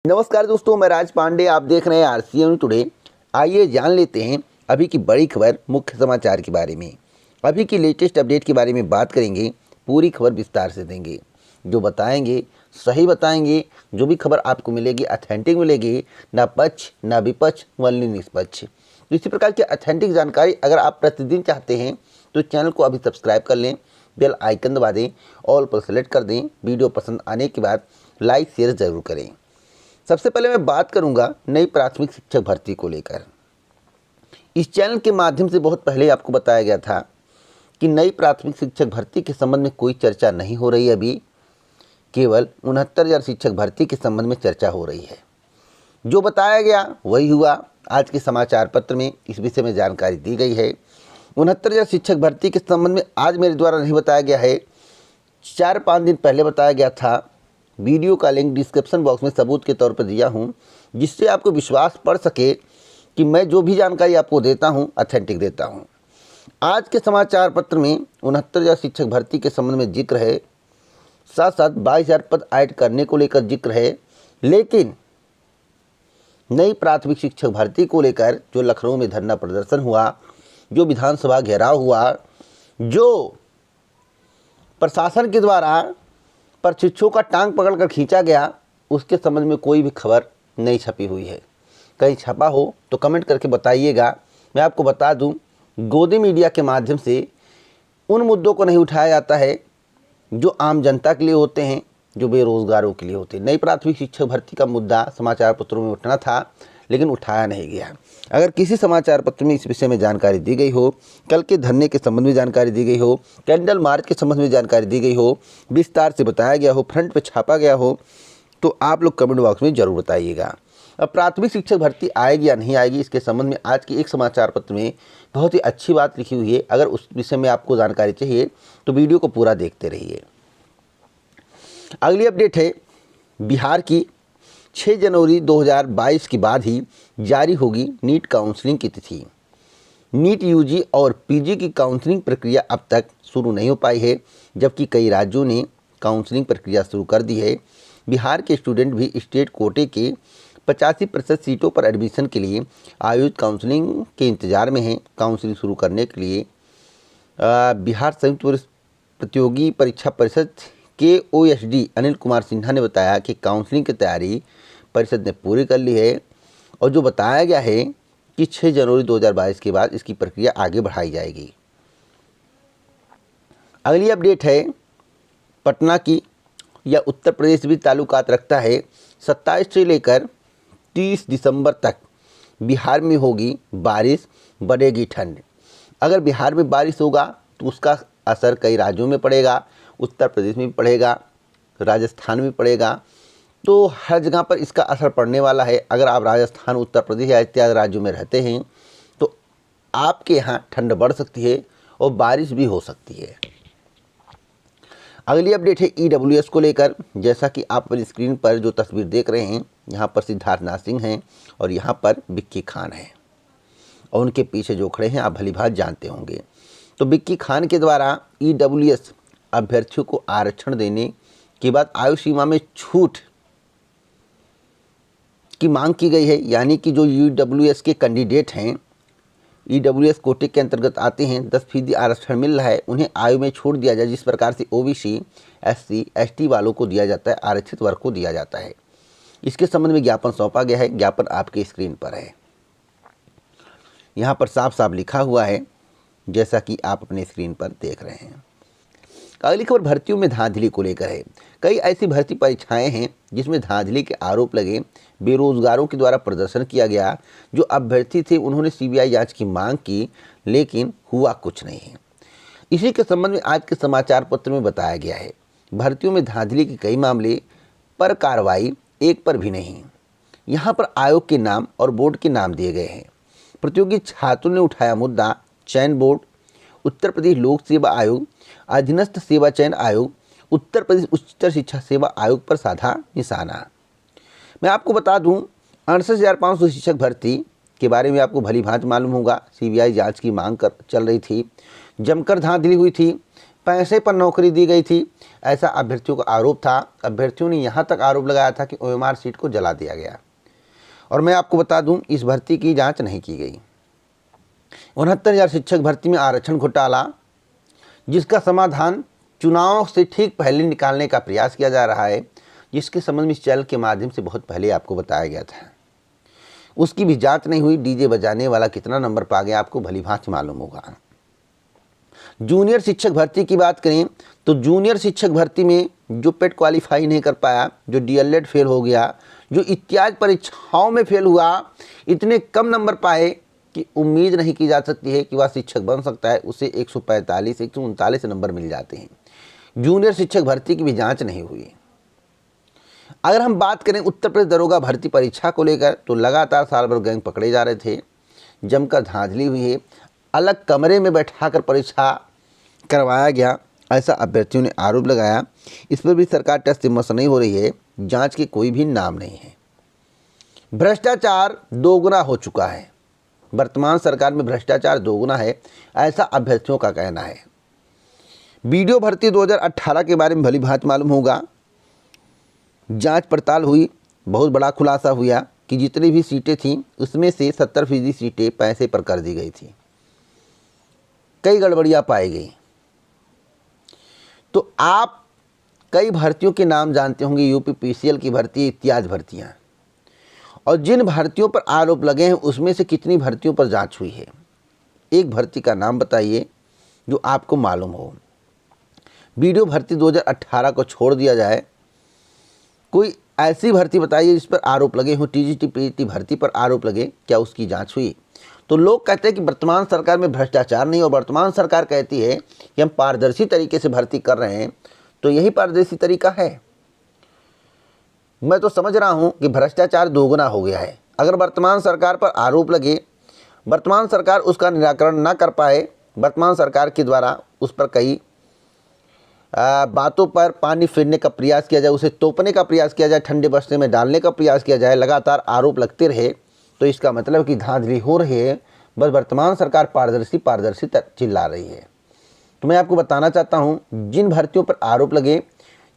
नमस्कार दोस्तों, मैं राज पांडे। आप देख रहे हैं आरसीएन टुडे। आइए जान लेते हैं अभी की बड़ी खबर, मुख्य समाचार के बारे में। अभी की लेटेस्ट अपडेट के बारे में बात करेंगे, पूरी खबर विस्तार से देंगे। जो बताएंगे सही बताएंगे। जो भी खबर आपको मिलेगी ऑथेंटिक मिलेगी, ना पक्ष ना विपक्ष, वनली निष्पक्ष। तो इसी प्रकार की ऑथेंटिक जानकारी अगर आप प्रतिदिन चाहते हैं तो चैनल को अभी सब्सक्राइब कर लें, बेल आइकन दबा दें, ऑल पर सेलेक्ट कर दें। वीडियो पसंद आने के बाद लाइक शेयर ज़रूर करें। सबसे पहले मैं बात करूंगा नई प्राथमिक शिक्षक भर्ती को लेकर। इस चैनल के माध्यम से बहुत पहले आपको बताया गया था कि नई प्राथमिक शिक्षक भर्ती के संबंध में कोई चर्चा नहीं हो रही। अभी केवल 69,000 शिक्षक भर्ती के संबंध में चर्चा हो रही है। जो बताया गया वही हुआ। आज के समाचार पत्र में इस विषय में जानकारी दी गई है। 69,000 शिक्षक भर्ती के संबंध में आज मेरे द्वारा नहीं बताया गया है, 4-5 दिन पहले बताया गया था। वीडियो का लिंक डिस्क्रिप्शन बॉक्स में सबूत के तौर पर दिया हूं, जिससे आपको विश्वास पड़ सके कि मैं जो भी जानकारी आपको देता हूं ऑथेंटिक देता हूं। आज के समाचार पत्र में 69,000 शिक्षक भर्ती के संबंध में जिक्र है, साथ साथ 22,000 पद ऐड करने को लेकर जिक्र है। लेकिन नई प्राथमिक शिक्षक भर्ती को लेकर जो लखनऊ में धरना प्रदर्शन हुआ, जो विधानसभा घेराव हुआ, जो प्रशासन के द्वारा प्रशिक्षुओं का टांग पकड़कर खींचा गया, उसके संबंध में कोई भी खबर नहीं छपी हुई है। कहीं छपा हो तो कमेंट करके बताइएगा। मैं आपको बता दूं, गोदी मीडिया के माध्यम से उन मुद्दों को नहीं उठाया जाता है जो आम जनता के लिए होते हैं, जो बेरोजगारों के लिए होते हैं। नई प्राथमिक शिक्षक भर्ती का मुद्दा समाचार पत्रों में उठना था, लेकिन उठाया नहीं गया। अगर किसी समाचार पत्र में इस विषय में जानकारी दी गई हो, कल के धरने के संबंध में जानकारी दी गई हो, कैंडल मार्च के संबंध में जानकारी दी गई हो, विस्तार से बताया गया हो, फ्रंट पे छापा गया हो, तो आप लोग कमेंट बॉक्स में ज़रूर बताइएगा। अब प्राथमिक शिक्षक भर्ती आएगी या नहीं आएगी, इसके संबंध में आज के एक समाचार पत्र में बहुत ही अच्छी बात लिखी हुई है। अगर उस विषय में आपको जानकारी चाहिए तो वीडियो को पूरा देखते रहिए। अगली अपडेट है बिहार की। 6 जनवरी 2022 के बाद ही जारी होगी नीट काउंसलिंग की तिथि। नीट यूजी और पीजी की काउंसलिंग प्रक्रिया अब तक शुरू नहीं हो पाई है, जबकि कई राज्यों ने काउंसलिंग प्रक्रिया शुरू कर दी है। बिहार के स्टूडेंट भी स्टेट कोटे के 85% सीटों पर एडमिशन के लिए आयोजित काउंसलिंग के इंतजार में हैं। काउंसलिंग शुरू करने के लिए बिहार संयुक्त प्रतियोगी परीक्षा परिषद के OSD अनिल कुमार सिन्हा ने बताया कि काउंसलिंग की तैयारी परिषद ने पूरी कर ली है, और जो बताया गया है कि 6 जनवरी 2022 के बाद इसकी प्रक्रिया आगे बढ़ाई जाएगी। अगली अपडेट है पटना की। यह उत्तर प्रदेश भी ताल्लुकात रखता है। 27 से लेकर 30 दिसंबर तक बिहार में होगी बारिश, बढ़ेगी ठंड। अगर बिहार में बारिश होगा तो उसका असर कई राज्यों में पड़ेगा। उत्तर प्रदेश में भी पड़ेगा, राजस्थान में पड़ेगा, तो हर जगह पर इसका असर पड़ने वाला है। अगर आप राजस्थान, उत्तर प्रदेश या इत्यादि राज्यों में रहते हैं तो आपके यहाँ ठंड बढ़ सकती है और बारिश भी हो सकती है। अगली अपडेट है EWS को लेकर। जैसा कि आप अपनी स्क्रीन पर जो तस्वीर देख रहे हैं, यहाँ पर सिद्धार्थ नाथ सिंह हैं और यहाँ पर विक्की खान हैं, और उनके पीछे जो खड़े हैं आप भलीभांत जानते होंगे। तो विक्की खान के द्वारा EWS अभ्यर्थियों को आरक्षण देने के बाद आयु सीमा में छूट की मांग की गई है। यानी कि जो EWS के कैंडिडेट हैं, EWS कोटे के अंतर्गत आते हैं, 10% आरक्षण मिल रहा है, उन्हें आयु में छूट दिया जाए, जिस प्रकार से OBC, SC, ST वालों को दिया जाता है, आरक्षित वर्ग को दिया जाता है। इसके संबंध में ज्ञापन सौंपा गया है। ज्ञापन आपके स्क्रीन पर है। यहाँ पर साफ साफ लिखा हुआ है, जैसा कि आप अपने स्क्रीन पर देख रहे हैं। अगली खबर भर्तियों में धांधली को लेकर है। कई ऐसी भर्ती परीक्षाएं हैं जिसमें धांधली के आरोप लगे। बेरोजगारों के द्वारा प्रदर्शन किया गया। जो अभ्यर्थी थे उन्होंने CBI जांच की मांग की, लेकिन हुआ कुछ नहीं है। इसी के संबंध में आज के समाचार पत्र में बताया गया है। भर्तियों में धांधली के कई मामले पर कार्रवाई एक पर भी नहीं। यहाँ पर आयोग के नाम और बोर्ड के नाम दिए गए हैं। प्रतियोगी छात्रों ने उठाया मुद्दा चयन बोर्ड, उत्तर प्रदेश लोक सेवा आयोग, अधीनस्थ सेवा चयन आयोग, उत्तर प्रदेश उच्चतर शिक्षा सेवा आयोग पर साधा निशाना। मैं आपको बता दूं, 68,500 शिक्षक भर्ती के बारे में आपको भली भांति मालूम होगा। CBI जांच की मांग चल रही थी, जमकर धांधली हुई थी। पैसे पर नौकरी दी गई थी, ऐसा अभ्यर्थियों का आरोप था। अभ्यर्थियों ने यहाँ तक आरोप लगाया था कि ओएमआर सीट को जला दिया गया। और मैं आपको बता दूं, इस भर्ती की जांच नहीं की गई। 69,000 शिक्षक भर्ती में आरक्षण घोटाला, जिसका समाधान चुनाव से ठीक पहले निकालने का प्रयास किया जा रहा है, जिसके संबंध में इस चैनल के माध्यम से बहुत पहले आपको बताया गया था, उसकी भी जांच नहीं हुई। डीजे बजाने वाला कितना नंबर पा गया आपको भली भांति मालूम होगा। जूनियर शिक्षक भर्ती की बात करें तो जूनियर शिक्षक भर्ती में जो पेट क्वालिफाई नहीं कर पाया, जो डीएलएड फेल हो गया, जो इत्यादि परीक्षाओं में फेल हुआ, इतने कम नंबर पाए कि उम्मीद नहीं की जा सकती है कि वह शिक्षक बन सकता है। उसे 145 139 नंबर मिल जाते हैं। जूनियर शिक्षक भर्ती की भी जांच नहीं हुई। अगर हम बात करें उत्तर प्रदेश दरोगा भर्ती परीक्षा को लेकर, तो लगातार साल भर गैंग पकड़े जा रहे थे, जमकर धांधली हुई है, अलग कमरे में बैठाकर परीक्षा करवाया गया, ऐसा अभ्यर्थियों ने आरोप लगाया। इस पर भी सरकार टस से मस नहीं हो रही है, जांच के कोई भी नाम नहीं है। भ्रष्टाचार दोगुना हो चुका है, वर्तमान सरकार में भ्रष्टाचार दोगुना है, ऐसा अभ्यर्थियों का कहना है। वीडियो भर्ती 2018 के बारे में भली भांति मालूम होगा। जांच पड़ताल हुई, बहुत बड़ा खुलासा हुआ कि जितनी भी सीटें थीं उसमें से 70% सीटें पैसे पर कर दी गई थी। कई गड़बड़ियां पाई गई। तो आप कई भर्तियों के नाम जानते होंगे, यूपी पीसीएल की भर्ती इत्यादि भर्तियां, और जिन भर्तियों पर आरोप लगे हैं उसमें से कितनी भर्तियों पर जांच हुई है? एक भर्ती का नाम बताइए जो आपको मालूम हो। वीडियो भर्ती 2018 को छोड़ दिया जाए, कोई ऐसी भर्ती बताइए जिस पर आरोप लगे हो। टीजीटी पीटी भर्ती पर आरोप लगे, क्या उसकी जांच हुई? तो लोग कहते हैं कि वर्तमान सरकार में भ्रष्टाचार नहीं, और वर्तमान सरकार कहती है कि हम पारदर्शी तरीके से भर्ती कर रहे हैं। तो यही पारदर्शी तरीका है। मैं तो समझ रहा हूं कि भ्रष्टाचार दोगुना हो गया है। अगर वर्तमान सरकार पर आरोप लगे, वर्तमान सरकार उसका निराकरण ना कर पाए, वर्तमान सरकार के द्वारा उस पर कई बातों पर पानी फेरने का प्रयास किया जाए, उसे तोपने का प्रयास किया जाए, ठंडे बस्ते में डालने का प्रयास किया जाए, लगातार आरोप लगते रहे, तो इसका मतलब कि धांधली हो रही है। बस वर्तमान सरकार पारदर्शी चिल्ला रही है। तो मैं आपको बताना चाहता हूं, जिन भर्तियों पर आरोप लगे,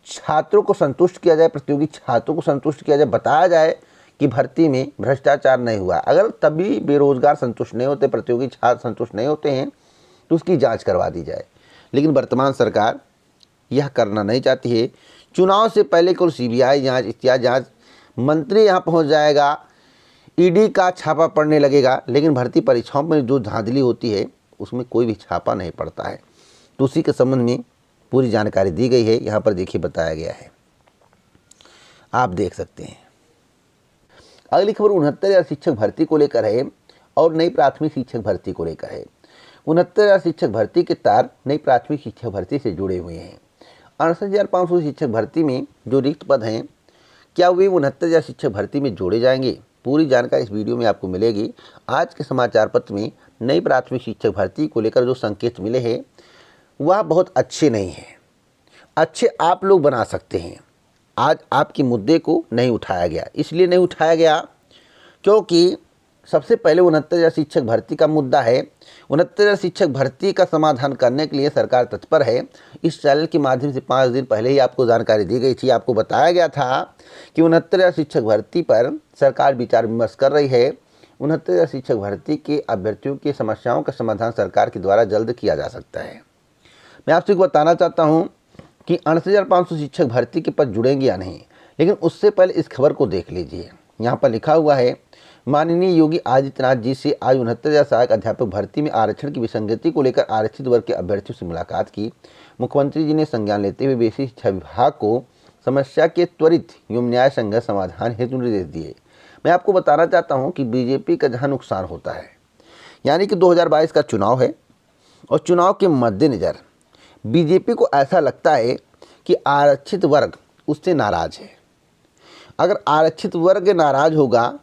छात्रों को संतुष्ट किया जाए, प्रतियोगी छात्रों को संतुष्ट किया जाए, बताया जाए कि भर्ती में भ्रष्टाचार नहीं हुआ। अगर तभी बेरोजगार संतुष्ट नहीं होते, प्रतियोगी छात्र संतुष्ट नहीं होते हैं, तो उसकी जाँच करवा दी जाए। लेकिन वर्तमान सरकार यह करना नहीं चाहती है। चुनाव से पहले केवल सीबीआई जांच इत्यादि जांच, मंत्री यहां पहुंच जाएगा, ईडी का छापा पड़ने लगेगा, लेकिन भर्ती परीक्षाओं में जो धांधली होती है उसमें कोई भी छापा नहीं पड़ता है। तो उसी के संबंध में पूरी जानकारी दी गई है, यहाँ पर देखिए बताया गया है, आप देख सकते हैं। अगली खबर 69,000 शिक्षक भर्ती को लेकर है और नई प्राथमिक शिक्षक भर्ती को लेकर है। 69,000 शिक्षक भर्ती के तार नई प्राथमिक शिक्षक भर्ती से जुड़े हुए हैं। 68,500 शिक्षक भर्ती में जो रिक्त पद हैं, क्या वे 69,000 शिक्षक भर्ती में जोड़े जाएंगे? पूरी जानकारी इस वीडियो में आपको मिलेगी। आज के समाचार पत्र में नई प्राथमिक शिक्षक भर्ती को लेकर जो संकेत मिले हैं वह बहुत अच्छे नहीं हैं। अच्छे आप लोग बना सकते हैं। आज आपके मुद्दे को नहीं उठाया गया, इसलिए नहीं उठाया गया क्योंकि सबसे पहले 69,000 शिक्षक भर्ती का मुद्दा है। 69,000 शिक्षक भर्ती का समाधान करने के लिए सरकार तत्पर है। इस चैनल के माध्यम से 5 दिन पहले ही आपको जानकारी दी गई थी। आपको बताया गया था कि 69,000 शिक्षक भर्ती पर सरकार विचार विमर्श कर रही है। 69,000 शिक्षक भर्ती के अभ्यर्थियों की समस्याओं का समाधान सरकार के द्वारा जल्द किया जा सकता है। मैं आपसे बताना चाहता हूँ कि 68,500 शिक्षक भर्ती के पद जुड़ेंगे या नहीं, लेकिन उससे पहले इस खबर को देख लीजिए। यहाँ पर लिखा हुआ है, माननीय योगी आदित्यनाथ जी से आज 69,000 सहायक अध्यापक भर्ती में आरक्षण की विसंगति को लेकर आरक्षित वर्ग के अभ्यर्थियों से मुलाकात की। मुख्यमंत्री जी ने संज्ञान लेते हुए बेसिक शिक्षा विभाग को समस्या के त्वरित एवं न्याय संगत समाधान हेतु निर्देश दिए। मैं आपको बताना चाहता हूं कि बीजेपी का जहां नुकसान होता है, यानी कि 2022 का चुनाव है और चुनाव के मद्देनज़र बीजेपी को ऐसा लगता है कि आरक्षित वर्ग उससे नाराज है। अगर आरक्षित वर्ग नाराज होगा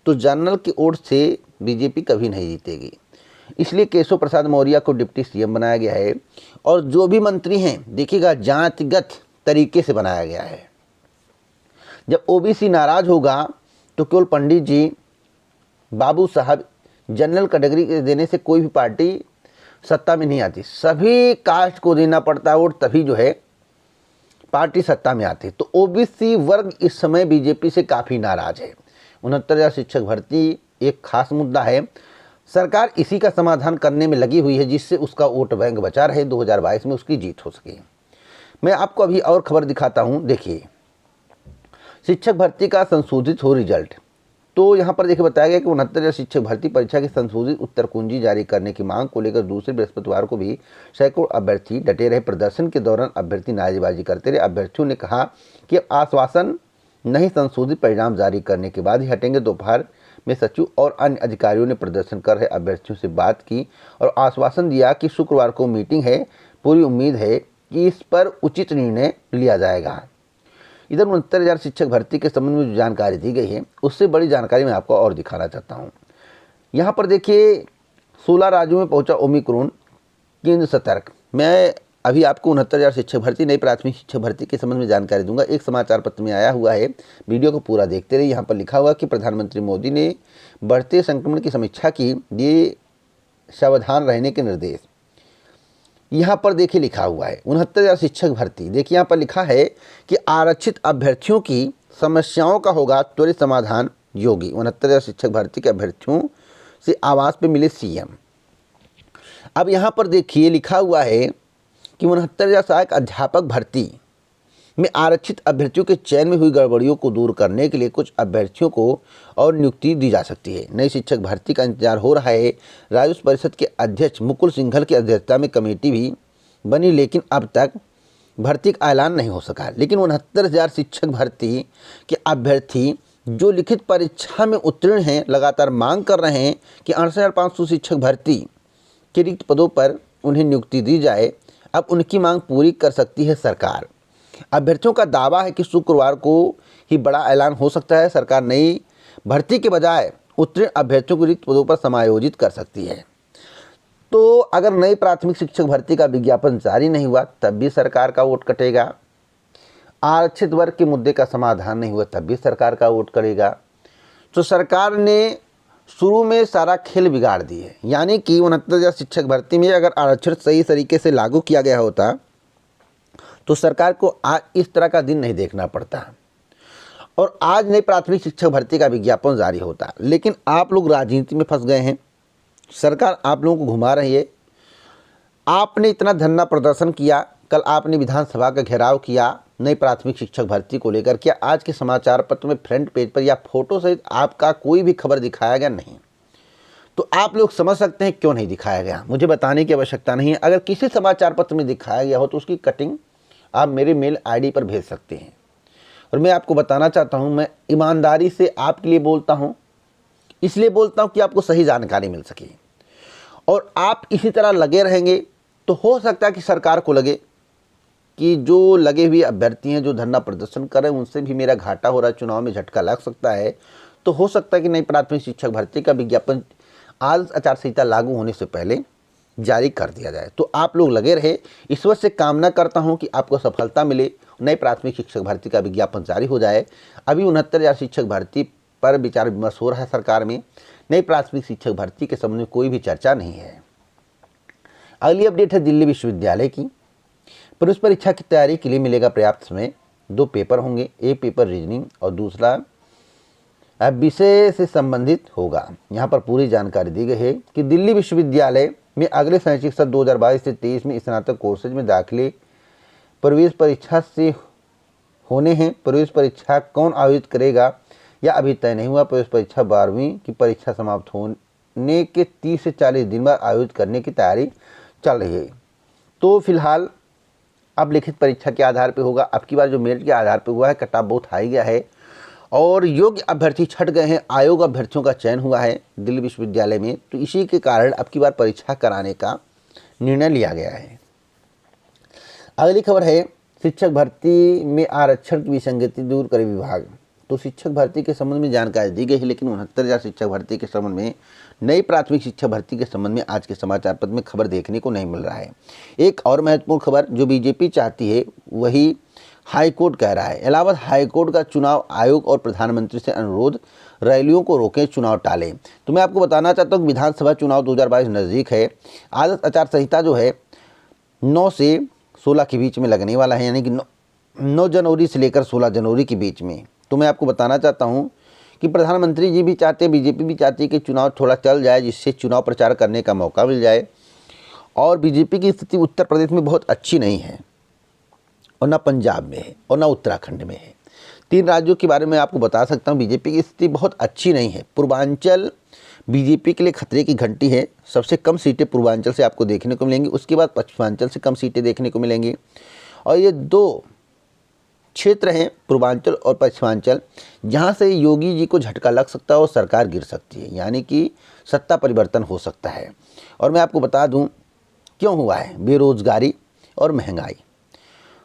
तो जनरल की ओर से बीजेपी कभी नहीं जीतेगी। इसलिए केशव प्रसाद मौर्य को डिप्टी सीएम बनाया गया है और जो भी मंत्री हैं देखिएगा जातिगत तरीके से बनाया गया है। जब ओबीसी नाराज होगा तो केवल पंडित जी, बाबू साहब जनरल कैटेगरी देने से कोई भी पार्टी सत्ता में नहीं आती, सभी कास्ट को देना पड़ता है वोट, तभी जो है पार्टी सत्ता में आती है। तो ओबीसी वर्ग इस समय बीजेपी से काफ़ी नाराज है। 69,000 शिक्षक भर्ती एक खास मुद्दा है। सरकार इसी का समाधान करने में लगी हुई है जिससे उसका वोट बैंक बचा रहे, 2022 में उसकी जीत हो सके। मैं आपको अभी और खबर दिखाता हूँ। देखिए, शिक्षक भर्ती का संशोधित हो रिजल्ट। तो यहाँ पर देखिए बताया गया कि 69,000 शिक्षक भर्ती परीक्षा की संशोधित उत्तर कुंजी जारी करने की मांग को लेकर दूसरे बृहस्पतिवार को भी सैकड़ों अभ्यर्थी डटे रहे। प्रदर्शन के दौरान अभ्यर्थी नारेबाजी करते रहे। अभ्यर्थियों ने कहा कि आश्वासन नहीं, संशोधित परिणाम जारी करने के बाद ही हटेंगे। दोपहर में सचिव और अन्य अधिकारियों ने प्रदर्शन कर रहे अभ्यर्थियों से बात की और आश्वासन दिया कि शुक्रवार को मीटिंग है, पूरी उम्मीद है कि इस पर उचित निर्णय लिया जाएगा। इधर 69,000 शिक्षक भर्ती के संबंध में जो जानकारी दी गई है उससे बड़ी जानकारी मैं आपको और दिखाना चाहता हूँ। यहाँ पर देखिए 16 राज्यों में पहुँचा ओमिक्रॉन, केंद्र सतर्क। मैं अभी आपको 69,000 शिक्षक भर्ती नई प्राथमिक शिक्षक भर्ती के संबंध में जानकारी दूंगा। एक समाचार पत्र में आया हुआ है, वीडियो को पूरा देखते रहिए। यहाँ पर लिखा हुआ कि प्रधानमंत्री मोदी ने बढ़ते संक्रमण की समीक्षा की, दिए सावधान रहने के निर्देश। यहाँ पर देखिए लिखा हुआ है 69,000 शिक्षक भर्ती। देखिए यहाँ पर लिखा है कि आरक्षित अभ्यर्थियों की समस्याओं का होगा त्वरित समाधान। योगी 69,000 शिक्षक भर्ती के अभ्यर्थियों से आवास पे मिले सीएम। अब यहाँ पर देखिए लिखा हुआ है कि 69,000 सहायक अध्यापक भर्ती में आरक्षित अभ्यर्थियों के चयन में हुई गड़बड़ियों को दूर करने के लिए कुछ अभ्यर्थियों को और नियुक्ति दी जा सकती है। नई शिक्षक भर्ती का इंतजार हो रहा है। राजस्व परिषद के अध्यक्ष मुकुल सिंघल की अध्यक्षता में कमेटी भी बनी, लेकिन अब तक भर्ती का ऐलान नहीं हो सका। लेकिन 69,000 शिक्षक भर्ती के अभ्यर्थी जो लिखित परीक्षा में उत्तीर्ण हैं लगातार मांग कर रहे हैं कि 68,500 शिक्षक भर्ती के रिक्त पदों पर उन्हें नियुक्ति दी जाए। अब उनकी मांग पूरी कर सकती है सरकार। अभ्यर्थियों का दावा है कि शुक्रवार को ही बड़ा ऐलान हो सकता है। सरकार नई भर्ती के बजाय उत्तीर्ण अभ्यर्थियों को रिक्त पदों पर समायोजित कर सकती है। तो अगर नई प्राथमिक शिक्षक भर्ती का विज्ञापन जारी नहीं हुआ तब भी सरकार का वोट कटेगा। आरक्षित वर्ग के मुद्दे का समाधान नहीं हुआ तब भी सरकार का वोट कटेगा। तो सरकार ने शुरू में सारा खेल बिगाड़ दी है। यानी कि 69,000 शिक्षक भर्ती में अगर आरक्षण सही तरीके से लागू किया गया होता तो सरकार को आज इस तरह का दिन नहीं देखना पड़ता और आज नई प्राथमिक शिक्षक भर्ती का विज्ञापन जारी होता। लेकिन आप लोग राजनीति में फंस गए हैं। सरकार आप लोगों को घुमा रही है। आपने इतना धरना प्रदर्शन किया, कल आपने विधानसभा का घेराव किया नई प्राथमिक शिक्षक भर्ती को लेकर। क्या आज के समाचार पत्र में फ्रंट पेज पर या फोटो सहित आपका कोई भी खबर दिखाया गया? नहीं। तो आप लोग समझ सकते हैं क्यों नहीं दिखाया गया। मुझे बताने की आवश्यकता नहीं है। अगर किसी समाचार पत्र में दिखाया गया हो तो उसकी कटिंग आप मेरे मेल आईडी पर भेज सकते हैं। और मैं आपको बताना चाहता हूं, मैं ईमानदारी से आपके लिए बोलता हूं, इसलिए बोलता हूं कि आपको सही जानकारी मिल सके। और आप इसी तरह लगे रहेंगे तो हो सकता है कि सरकार को लगे कि जो लगे हुए अभ्यर्थी हैं, जो धरना प्रदर्शन कर रहे हैं, उनसे भी मेरा घाटा हो रहा है, चुनाव में झटका लग सकता है। तो हो सकता है कि नई प्राथमिक शिक्षक भर्ती का विज्ञापन आदर्श आचार संहिता लागू होने से पहले जारी कर दिया जाए। तो आप लोग लगे रहे। ईश्वर से कामना करता हूं कि आपको सफलता मिले, नई प्राथमिक शिक्षक भर्ती का विज्ञापन जारी हो जाए। अभी 69,000 शिक्षक भर्ती पर विचार विमर्श हो रहा है सरकार में। नई प्राथमिक शिक्षक भर्ती के संबंध में कोई भी चर्चा नहीं है। अगली अपडेट है दिल्ली विश्वविद्यालय की। प्रवेश परीक्षा की तैयारी के लिए मिलेगा पर्याप्त समय। 2 पेपर होंगे, एक पेपर रीजनिंग और दूसरा विषय से संबंधित होगा। यहाँ पर पूरी जानकारी दी गई है कि दिल्ली विश्वविद्यालय में अगले शैक्षिक सत्र 2022 से 23 में स्नातक कोर्सेज में दाखिले प्रवेश परीक्षा से होने हैं। प्रवेश परीक्षा कौन आयोजित करेगा या अभी तय नहीं हुआ। प्रवेश परीक्षा 12वीं की परीक्षा समाप्त होने के 30 से 40 दिन बाद आयोजित करने की तैयारी चल रही है। तो फिलहाल अब लिखित परीक्षा के आधार पर होगा। अब की बार जो मेरिट के आधार पर हुआ है, कट ऑफ बहुत हाई गया है और योग्य अभ्यर्थी छट गए हैं। आयोग अभ्यर्थियों का चयन हुआ है दिल्ली विश्वविद्यालय में। तो इसी के कारण अब की बार परीक्षा कराने का निर्णय लिया गया है। अगली खबर है शिक्षक भर्ती में आरक्षण की विसंगति दूर करे विभाग। तो शिक्षक भर्ती के संबंध में जानकारी दी गई है, लेकिन 69,000 शिक्षक भर्ती के संबंध में नई प्राथमिक शिक्षक भर्ती के संबंध में आज के समाचार पत्र में खबर देखने को नहीं मिल रहा है। एक और महत्वपूर्ण खबर जो बीजेपी चाहती है वही हाईकोर्ट कह रहा है। इलाहाबाद हाईकोर्ट का चुनाव आयोग और प्रधानमंत्री से अनुरोध, रैलियों को रोकें, चुनाव टालें। तो मैं आपको बताना चाहता हूँ कि विधानसभा चुनाव 2022 नज़दीक है। आदर्श आचार संहिता जो है 9 से 16 के बीच में लगने वाला है, यानी कि 9 जनवरी से लेकर 16 जनवरी के बीच में। तो मैं आपको बताना चाहता हूँ कि प्रधानमंत्री जी भी चाहते हैं, बीजेपी भी चाहती है कि चुनाव थोड़ा चल जाए, जिससे चुनाव प्रचार करने का मौका मिल जाए। और बीजेपी की स्थिति उत्तर प्रदेश में बहुत अच्छी नहीं है, और ना पंजाब में है, और ना उत्तराखंड में है। 3 राज्यों के बारे में आपको बता सकता हूँ, बीजेपी की स्थिति बहुत अच्छी नहीं है। पूर्वांचल बीजेपी के लिए खतरे की घंटी है। सबसे कम सीटें पूर्वांचल से आपको देखने को मिलेंगी, उसके बाद पश्चिमांचल से कम सीटें देखने को मिलेंगी। और ये 2 क्षेत्र हैं, पूर्वांचल और पश्चिमांचल, जहाँ से योगी जी को झटका लग सकता है और सरकार गिर सकती है, यानी कि सत्ता परिवर्तन हो सकता है। और मैं आपको बता दूँ क्यों हुआ है। बेरोजगारी और महंगाई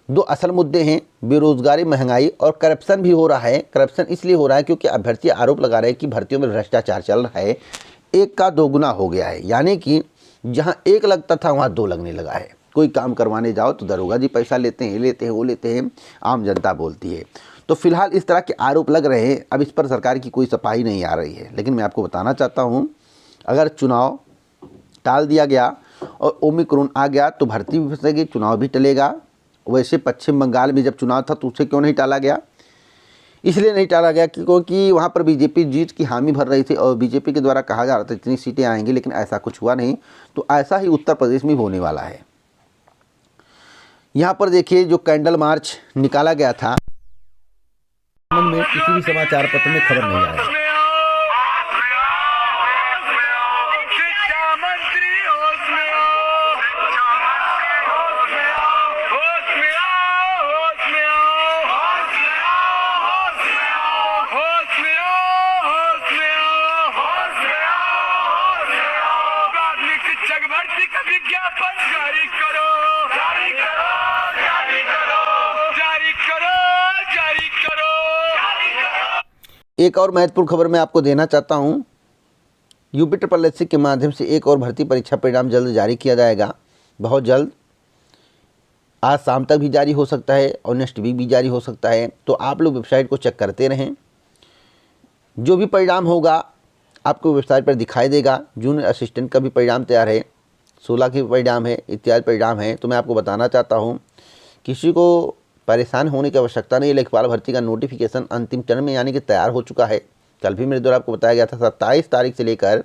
2 असल मुद्दे हैं। बेरोजगारी, महंगाई और करप्शन भी हो रहा है। करप्शन इसलिए हो रहा है क्योंकि अभ्यर्थी आरोप लगा रहे हैं कि भर्तियों में भ्रष्टाचार चल रहा है। 1 का 2 गुना हो गया है, यानी कि जहां 1 लगता था वहां 2 लगने लगा है। कोई काम करवाने जाओ तो दरोगा जी पैसा लेते हैं, ये लेते हैं, वो लेते हैं, आम जनता बोलती है। तो फिलहाल इस तरह के आरोप लग रहे हैं। अब इस पर सरकार की कोई सफाई नहीं आ रही है। लेकिन मैं आपको बताना चाहता हूँ, अगर चुनाव टाल दिया गया और ओमिक्रॉन आ गया तो भर्ती भी फंसेगी, चुनाव भी टलेगा। वैसे पश्चिम बंगाल में जब चुनाव था तो उसे क्यों नहीं टाला गया? इसलिए नहीं टाला गया क्योंकि वहाँ पर बीजेपी जीत की हामी भर रही थी और बीजेपी के द्वारा कहा जा रहा था इतनी सीटें आएंगी, लेकिन ऐसा कुछ हुआ नहीं। तो ऐसा ही उत्तर प्रदेश में होने वाला है। यहाँ पर देखिए, जो कैंडल मार्च निकाला गया था, में किसी भी समाचार पत्र में खबर नहीं आया। एक और महत्वपूर्ण खबर मैं आपको देना चाहता हूं। यूपी ट्रिपल एससी के माध्यम से एक और भर्ती परीक्षा परिणाम जल्द जारी किया जाएगा, बहुत जल्द। आज शाम तक भी जारी हो सकता है और नेक्स्ट वीक भी जारी हो सकता है। तो आप लोग वेबसाइट को चेक करते रहें। जो भी परिणाम होगा आपको वेबसाइट पर दिखाई देगा। जूनियर असिस्टेंट का भी परिणाम तैयार है, 16 के परिणाम है, इत्यादि परिणाम है। तो मैं आपको बताना चाहता हूँ, किसी को परेशान होने की आवश्यकता नहीं है। लेखपाल भर्ती का नोटिफिकेशन अंतिम चरण में, यानी कि तैयार हो चुका है। कल भी मेरे द्वारा आपको बताया गया था 27 तारीख से लेकर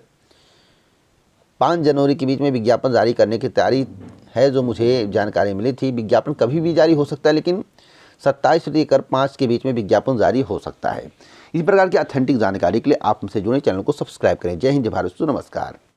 5 जनवरी के बीच में विज्ञापन जारी करने की तैयारी है, जो मुझे जानकारी मिली थी। विज्ञापन कभी भी जारी हो सकता है, लेकिन 27 से लेकर 5 के बीच में विज्ञापन जारी हो सकता है। इस प्रकार की ऑथेंटिक जानकारी के लिए आप हमसे जुड़े, चैनल को सब्सक्राइब करें। जय हिंद, जय भारत, नमस्कार।